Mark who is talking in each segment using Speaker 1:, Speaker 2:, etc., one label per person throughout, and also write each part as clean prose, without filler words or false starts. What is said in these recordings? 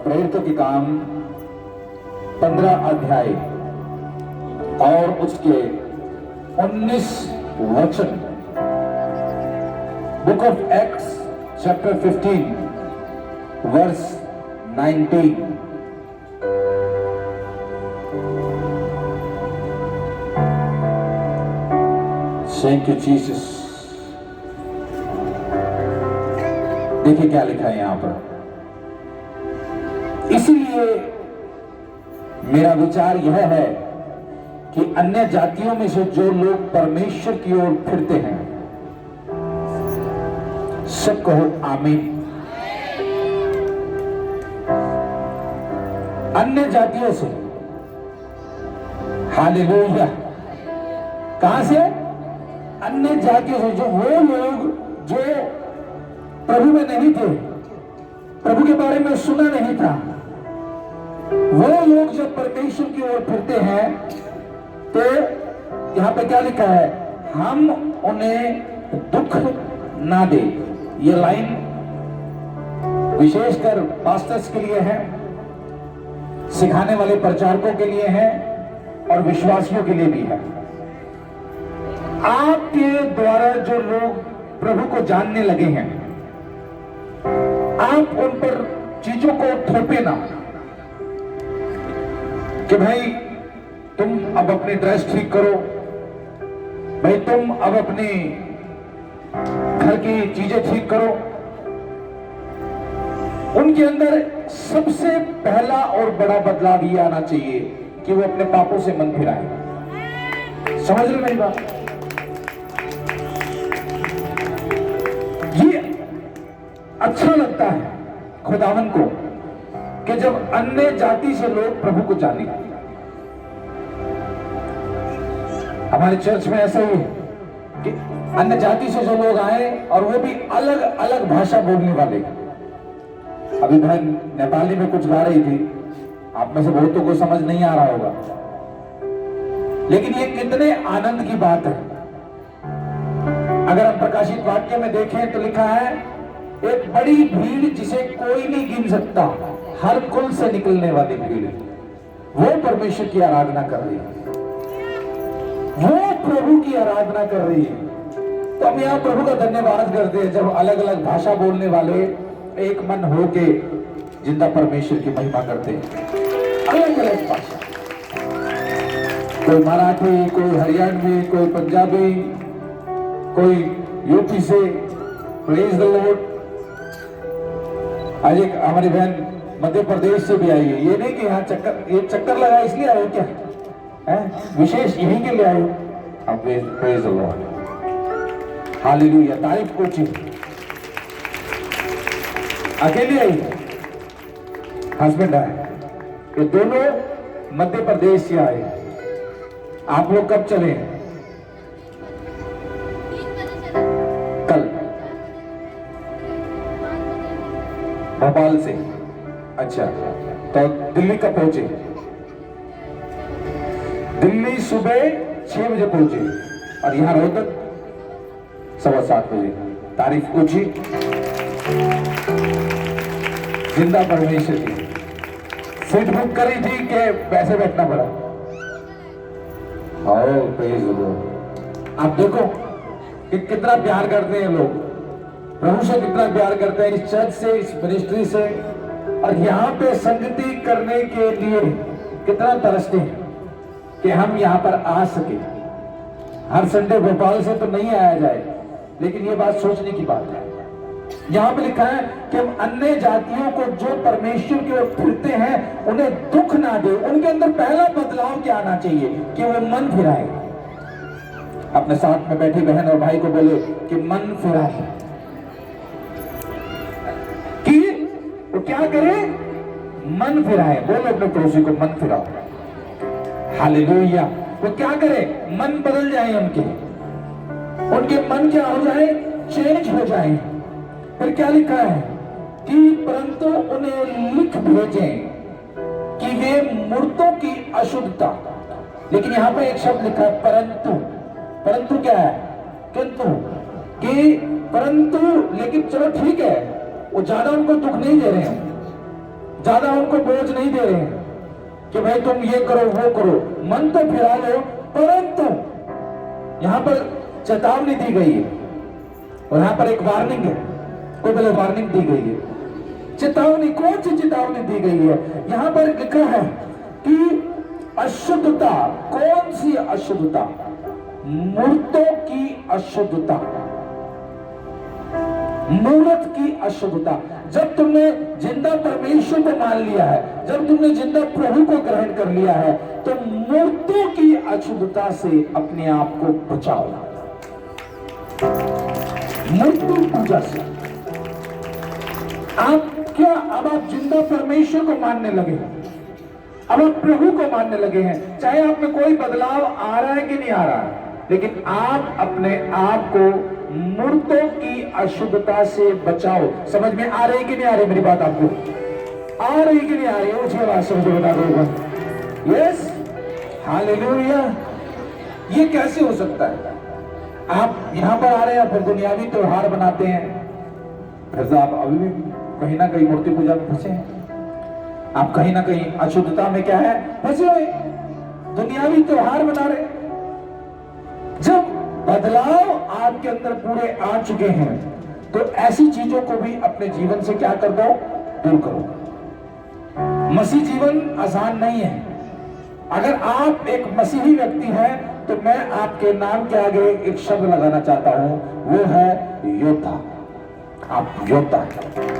Speaker 1: प्रेरितों के काम 15 अध्याय और उसके 19 वचन। Book of Acts chapter 15 verse 19। Thank you Jesus. देखिए क्या लिखा है यहां पर। इसीलिए मेरा विचार यह है कि अन्य जातियों में से जो लोग परमेश्वर की ओर फिरते हैं, सब कहो आमीन। अन्य जातियों से, हालेलुया। कहां से? अन्य जातियों से। जो वो लोग जो प्रभु में नहीं थे, प्रभु के बारे में सुना नहीं था, वो लोग जब परमेश्वर की ओर फिरते हैं तो यहां पे क्या लिखा है? हम उन्हें दुख ना दे। ये लाइन विशेषकर पास्टर्स के लिए है, सिखाने वाले प्रचारकों के लिए है और विश्वासियों के लिए भी है। आपके द्वारा जो लोग प्रभु को जानने लगे हैं, आप उन पर चीजों को थोपे ना कि भाई तुम अब अपनी ड्रेस ठीक करो, भाई तुम अब अपनी घर की चीजें ठीक करो। उनके अंदर सबसे पहला और बड़ा बदलाव ये आना चाहिए कि वो अपने पापों से मन फिराए। समझ रहे मेरी बात? ये अच्छा लगता है खुदावन को कि जब अन्य जाति से लोग प्रभु को जाने। हमारे चर्च में ऐसा ही है कि अन्य जाति से जो लोग आए और वो भी अलग अलग भाषा बोलने वाले। अभी बहन नेपाली में कुछ गा रही थी, आप में से बहुतों को समझ नहीं आ रहा होगा, लेकिन ये कितने आनंद की बात है। अगर हम प्रकाशित वाक्य में देखें तो लिखा है, एक बड़ी भीड़ जिसे कोई नहीं गिन सकता, हर कुल से निकलने वाली भीड़, वो परमेश्वर की आराधना कर रही है, वो प्रभु की आराधना कर रही है। तो हम यहाँ प्रभु का धन्यवाद करते हैं जब अलग अलग भाषा बोलने वाले एक मन होके जिंदा परमेश्वर की महिमा करते हैं। अलग अलग भाषा, कोई मराठी, कोई हरियाणवी, कोई पंजाबी, कोई यूपी से। Praise the Lord. आज एक हमारी बहन मध्य प्रदेश से भी आई है। ये नहीं कि यहाँ ये चक्कर लगा इसलिए आए क्या है, विशेष यहीं के लिए आए। अब प्रेज द लॉर्ड, हालेलुया। तारीफ को अकेली आई, हस्बैंड आए, ये दोनों मध्य प्रदेश से आए। आप लोग कब चले? कल भोपाल से। अच्छा, तो दिल्ली कब पहुंचे? दिल्ली सुबह 6 बजे पहुंचे और यहां रोहतक 7:15 बजे। तारीफ पूछी, जिंदा परमेश्वर की। सीट बुक करी थी कि पैसे बैठना पड़ा? आओ प्रेज द लॉर्ड। आप देखो कि कितना प्यार करते हैं लोग, प्रभु से कितना प्यार करते हैं, इस चर्च से, इस मिनिस्ट्री से, और यहाँ पे संगति करने के लिए कितना तरसते हैं कि हम यहाँ पर आ सके। हर संडे भोपाल से तो नहीं आया जाए, लेकिन ये बात सोचने की बात है। यहाँ पे लिखा है कि हम अन्य जातियों को जो परमेश्वर की ओर फिरते हैं उन्हें दुख ना दे। उनके अंदर पहला बदलाव क्या आना चाहिए कि वो मन फिराए। अपने साथ में बैठी बहन और भाई को बोले कि मन फिराए, कि वो क्या करे? मन फिराए। बोलो अपने पड़ोसी को मन फिराओ। हालेलुया। वो क्या करे? मन बदल जाए, उनके मन क्या हो जाए? चेंज हो जाए। फिर क्या लिखा है कि परंतु उन्हें लिख भेजें कि वे मूर्तों की अशुद्धता। लेकिन यहां पर एक शब्द लिखा है परंतु। परंतु क्या है? किंतु, कि परंतु, लेकिन चलो ठीक है, वो ज्यादा उनको दुख नहीं दे रहे हैं, ज्यादा उनको बोझ नहीं दे रहे हैं कि भाई तुम ये करो वो करो, मन तो फिरा लो, परंतु यहां पर चेतावनी दी गई है और यहां पर एक वार्निंग है। कोई बोले वार्निंग दी गई है, चेतावनी, कौन सी चेतावनी दी गई है? यहां पर लिखा है कि अशुद्धता, कौन सी अशुद्धता? मूर्तों की अशुद्धता, मूर्त की अशुद्धता। जब तुमने जिंदा परमेश्वर को मान लिया है, जब तुमने जिंदा प्रभु को ग्रहण कर लिया है, तो मूर्तों की अशुद्धता से अपने आप को बचाओ। मूर्ति पूजा से आप क्या, अब आप जिंदा परमेश्वर को मानने लगे हैं, अब आप प्रभु को मानने लगे हैं। चाहे आप में कोई बदलाव आ रहा है कि नहीं आ रहा है, लेकिन आप अपने आप को मूर्तों की अशुद्धता से बचाओ। समझ में आ रही कि नहीं आ रही मेरी बात? आपको आ रही कि नहीं आ रही? उसके बाद से मुझे बता दो। Yes, hallelujah. ये कैसे हो सकता है? आप यहां पर आ रहे हैं, फिर दुनियावी त्योहार बनाते हैं, फिर आप अभी भी कहीं ना कहीं मूर्ति पूजा में फंसे हैं। आप कहीं ना कहीं अशुद्धता में क्या है? फंसे हुए, दुनियावी त्योहार बना रहे। जब बदलाव आपके अंदर पूरे आ चुके हैं, तो ऐसी चीजों को भी अपने जीवन से क्या कर दो? दूर करो। मसीह जीवन आसान नहीं है। अगर आप एक मसीही व्यक्ति हैं, तो मैं आपके नाम के आगे एक शब्द लगाना चाहता हूं, वो है योद्धा। आप योद्धा हैं।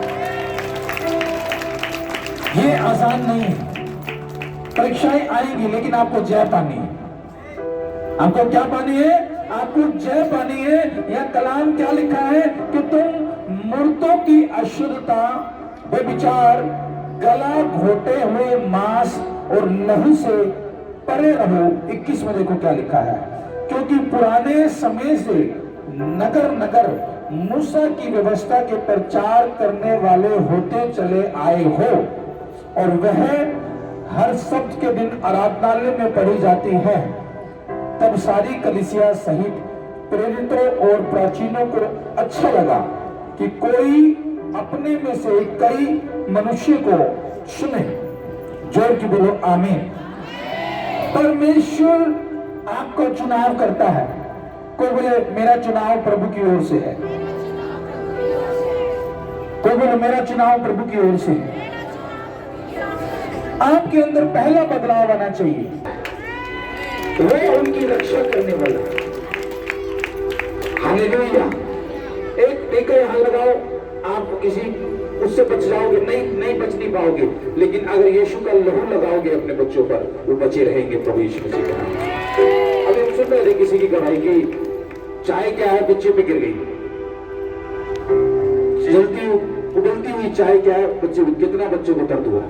Speaker 1: ये आसान नहीं है। परीक्षाएं आएंगी, लेकिन आपको जय पानी है। आपको क्या पानी है? आपको जय पानी है। यह कलाम क्या लिखा है कि तुम मूर्तों की अशुद्धता, व्यभिचार, गला घोटे हुए मांस और लहू से परे रहो। 21 में देखो क्या लिखा है, क्योंकि पुराने समय से नगर नगर मूसा की व्यवस्था के प्रचार करने वाले होते चले आए हो, और वह हर सब्त के दिन आराधनालय में पढ़ी जाती है। तब सारी कलीसिया सहित प्रेरितों और प्राचीनों को अच्छा लगा कि कोई अपने में से कई मनुष्य को सुने। जोर की बोलो आमीन। परमेश्वर आपका चुनाव करता है। कोई बोले मेरा चुनाव प्रभु की ओर से है। कोई बोले मेरा चुनाव प्रभु की ओर से है। आपके अंदर पहला बदलाव आना चाहिए, वो उनकी रक्षा करने वाला। हालेलुया। एक टीका यहां लगाओ, आप किसी उससे बच जाओगे नहीं बच नहीं पाओगे, लेकिन अगर यीशु का लहू लगाओगे अपने बच्चों पर, वो बचे रहेंगे प्रभु यीशु मसीह के नाम। अभी हम सुन रहे थे किसी की गवाही की, चाय क्या है बच्चे पे गिर गई, जलती उबलती हुई चाय क्या है बच्चे, कितना बच्चों को दर्द हुआ।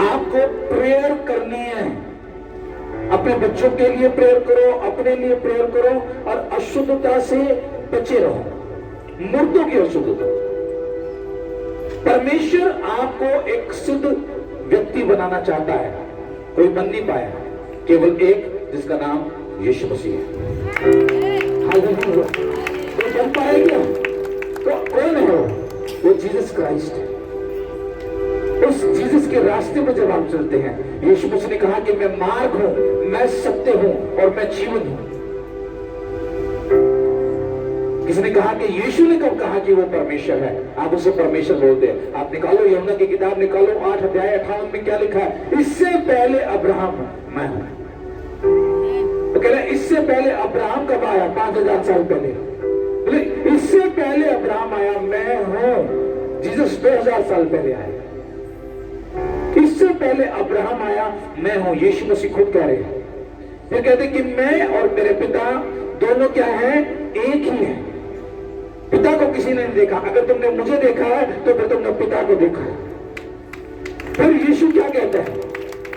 Speaker 1: आपको प्रेयर करनी है, अपने बच्चों के लिए प्रेयर करो, अपने लिए प्रेयर करो, और अशुद्धता से बचे रहो, मूर्तों की अशुद्धता। परमेश्वर आपको एक शुद्ध व्यक्ति बनाना चाहता है। कोई बन नहीं पाया, केवल एक, जिसका नाम यीशु मसीह है। हालेलुया। कोई बन पाया क्या? तो कौन है वो जीसस क्राइस्ट है। उस जीसस के रास्ते में जब आप चलते हैं, यीशु मसीह ने कहा कि मैं मार्ग हूं, मैं सत्य हूं और मैं जीवन हूं। किसी ने कहा कि यीशु ने कब कहा कि वो परमेश्वर है? आप उसे परमेश्वर बोलते हैं। आप निकालो यूहन्ना की किताब, निकालो 8 अध्याय 58 में क्या लिखा है? इससे पहले अब्राहम मैं हूं। तो कह रहे इससे पहले अब्राहम कब आया? 5000 साल पहले। इससे पहले अब्राहम आया, मैं हूं। जीसस 2000 साल पहले आया। इससे पहले अब्राहम आया, मैं हूं। यीशु मसीह खुद कह रहे हैं। फिर कहते कि मैं और मेरे पिता दोनों क्या है? एक ही है। पिता को किसी ने नहीं देखा। अगर तुमने मुझे देखा है तो फिर तुमने पिता को देखा है। फिर यीशु क्या कहता है?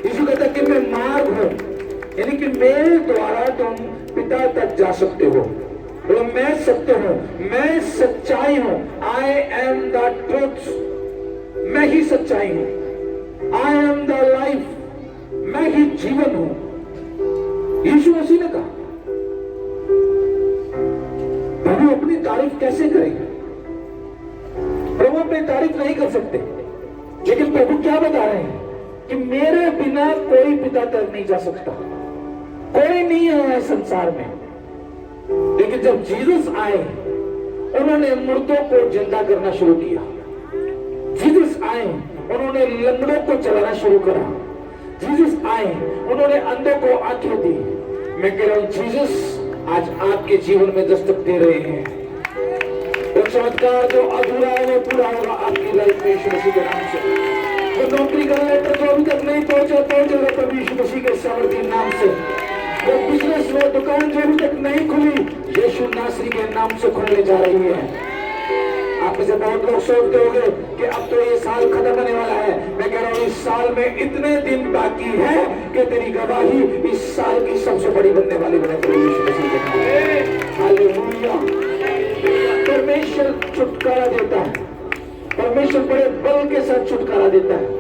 Speaker 1: यीशु कहता है कि मैं मार्ग हूं, यानी कि मेरे द्वारा तुम पिता तक जा सकते हो। तो मैं सत्य हूं, मैं सच्चाई हूं। I am the truth. मैं ही सच्चाई हूं। I am the life. मैं ही जीवन हूं। यीशु मसीह ने कहा। प्रभु अपनी तारीफ कैसे करेंगे? प्रभु अपनी तारीफ नहीं कर सकते। लेकिन प्रभु क्या बता रहे हैं कि मेरे बिना कोई पिता तक नहीं जा सकता, कोई नहीं है संसार में। लेकिन जब जीसस आए, उन्होंने मुर्दों को जिंदा करना शुरू किया। जीसस आए, उन्होंने लंगड़ों को चलाना शुरू करा। जीसस आए, उन्होंने अंधों को आंखें दी। मैं कह रहा हूं जीसस आज आपके जीवन में दस्तक दे रहे हैं। वो चमत्कार जो अधूरा है वो पूरा होगा आपकी लाइफ में यीशु मसीह के नाम से। वो नौकरी का लेटर जो अभी तक नहीं पहुंचेगा प्रभु यीशु मसीह के सामर्थी नाम से। वो बिजनेस, वो दुकान जो अभी तक नहीं खुली, यीशु नासरी के नाम से खुलने जा रही है। आप में से बहुत लोग सोचते होंगे कि अब तो ये साल खत्म होने वाला है। मैं कह रहा हूँ इस साल में इतने दिन बाकी है कि तेरी गवाही इस साल की सबसे बड़ी बनने वाली बने यीशु मसीह के नाम में। हालेलुया। परमेश्वर छुटकारा देता है, परमेश्वर बड़े बल के साथ छुटकारा देता है।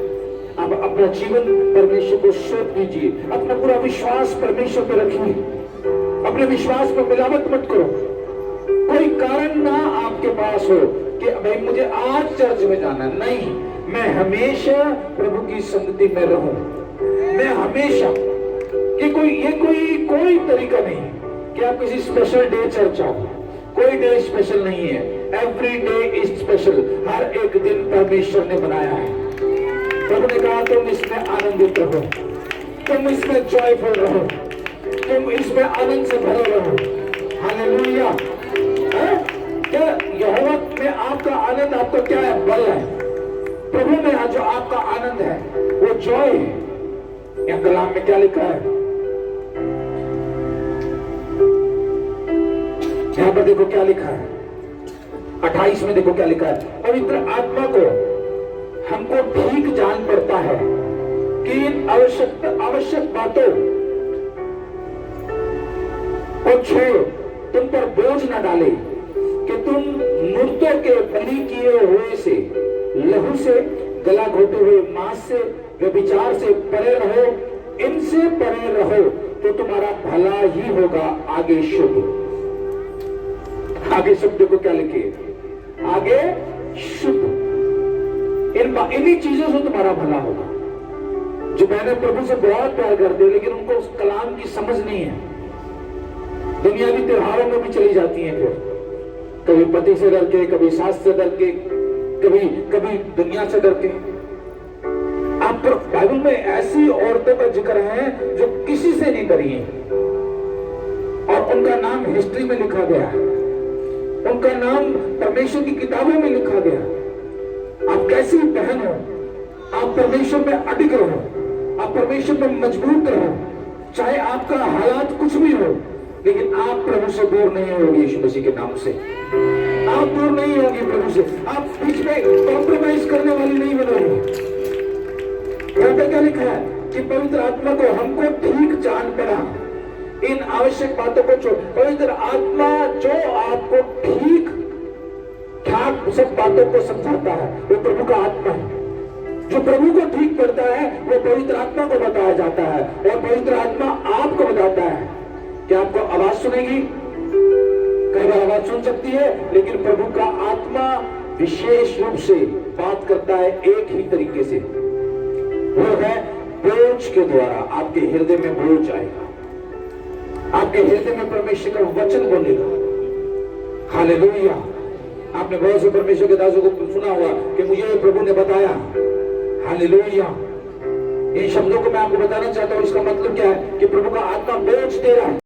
Speaker 1: अब अपना जीवन परमेश्वर को सौंप दीजिए, अपना पूरा विश्वास परमेश्वर पर रखिए, अपने विश्वास पर मिलावट मत करो। कोई कारण ना आपके पास हो कि भाई मुझे आज चर्च में जाना, नहीं, मैं हमेशा प्रभु की संगति में रहूं। मैं हमेशा, ये कोई तरीका नहीं कि आप किसी स्पेशल डे चर्च आओ। कोई डे स्पेशल नहीं है, एवरी डे इज स्पेशल। हर एक दिन परमेश्वर ने बनाया है। प्रभु ने कहा तुम इसमें आनंदित रहो, तुम इसमें जॉयफुल रहो, तुम इसमें आनंद से भरे रहो। हालेलुया। क्या यहोवा में आपका आनंद, आपका क्या है? बल है। प्रभु में जो आपका आनंद है वो जॉय है। यहां कलाम में क्या लिखा है? यहां पर देखो क्या लिखा है, 28 में देखो क्या लिखा है। पवित्र आत्मा को हमको ठीक जान पड़ता है कि इन आवश्यक बातों को छोड़ तुम पर बोझ न डाले कि तुम मुर्दों के बलि किए हुए से, लहू से, गला घोटे हुए मांस से, व्यभिचार से परे रहो। इनसे परे रहो तो तुम्हारा भला ही होगा। आगे शुभ, आगे शब्द को क्या लिखे? आगे शुभ। इन्हीं चीजों से तुम्हारा भला होगा। जो मैंने प्रभु से बहुत प्यार करते हैं लेकिन उनको उस कलाम की समझ नहीं है, दुनियावी त्योहारों में भी चली जाती हैं, फिर कभी पति से डर के, कभी सास से डर के, कभी दुनिया से डर के। आप बाइबल में ऐसी औरतों का जिक्र है जो किसी से नहीं डरी है और उनका नाम हिस्ट्री में लिखा गया है, उनका नाम परमेश्वर की किताबों में लिखा गया। आप कैसी बहन हो, आप परमेश्वर में अडिग रहो, आप परमेश्वर में मजबूत रहो, चाहे आपका हालात कुछ भी हो, लेकिन आप प्रभु से दूर नहीं होगी। यीशु मसीह के नाम से आप दूर नहीं होगी प्रभु से। आप बीच में कॉम्प्रोमाइज करने वाली नहीं बनोगी। यहाँ पे क्या लिखा है कि पवित्र आत्मा को हमको ठीक जान पड़ा, इन आवश्यक बातों को छोड़। पवित्र आत्मा जो आपको ठीक ठाक सब बातों को समझाता है वो प्रभु का आत्मा है। जो प्रभु को ठीक करता है वो पवित्र आत्मा को बताया जाता है और पवित्र आत्मा आपको बताता है। क्या आपको आवाज सुनेगी? कई बार आवाज सुन सकती है, लेकिन प्रभु का आत्मा विशेष रूप से बात करता है एक ही तरीके से, वो है बोझ के द्वारा। आपके हृदय में बोझ आएगा, आपके हृदय में परमेश्वर का वचन बोलेगा। हालेलुया। आपने बहुत से परमेश्वर के दासों को सुना हुआ कि मुझे प्रभु ने बताया। हालेलुया। इन शब्दों को मैं आपको बताना चाहता हूं, इसका मतलब क्या है कि प्रभु का आत्मा बोझ दे रहा है।